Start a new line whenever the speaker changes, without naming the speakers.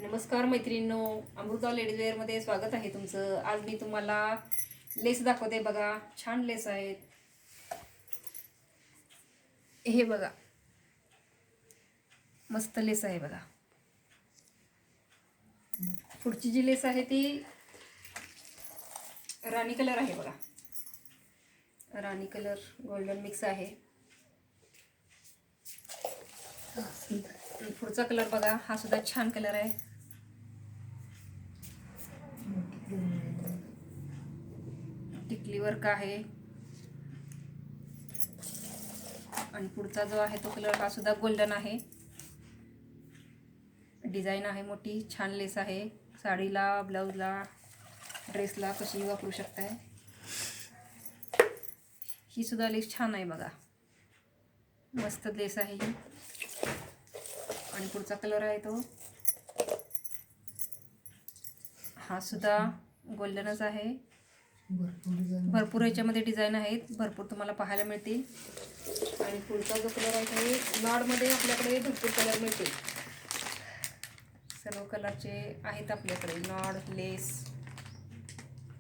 नमस्कार मैत्रिणींनो, अमृता लेडीज वेअरमध्ये स्वागत आहे तुमचं. आज मी तुम्हाला लेस दाखवते. बघा, छान लेस आहेत. हे बघा, मस्त लेस आहे. बघा, पुढची जी लेस आहे ती राणी कलर आहे. बघा, राणी कलर गोल्डन मिक्स आहे. पुढचा कलर बघा, हा सुद्धा छान कलर आहे. टिकली वर्क आहे. आणि पुढचा जो आहे तो कलर हा सुद्धा गोल्डन आहे. डिझाईन आहे मोठी, छान लेस आहे. साडीला, ब्लाऊजला, ड्रेसला कशी वापरू शकताय. ही सुद्धा लेस छान आहे. बघा, मस्त लेस आहे ही. आणि पुढचा कलर आहे तो, हा सुद्धा गोल्डनच आहे. भरपूर याच्यामध्ये डिझाईन आहेत, भरपूर तुम्हाला पाहायला मिळतील. आणि पुढचा जो कलर आहे तो नॉडमध्ये आपल्याकडे भरपूर कलर मिळतील. सर्व कलरचे आहेत आपल्याकडे नॉड, लेस.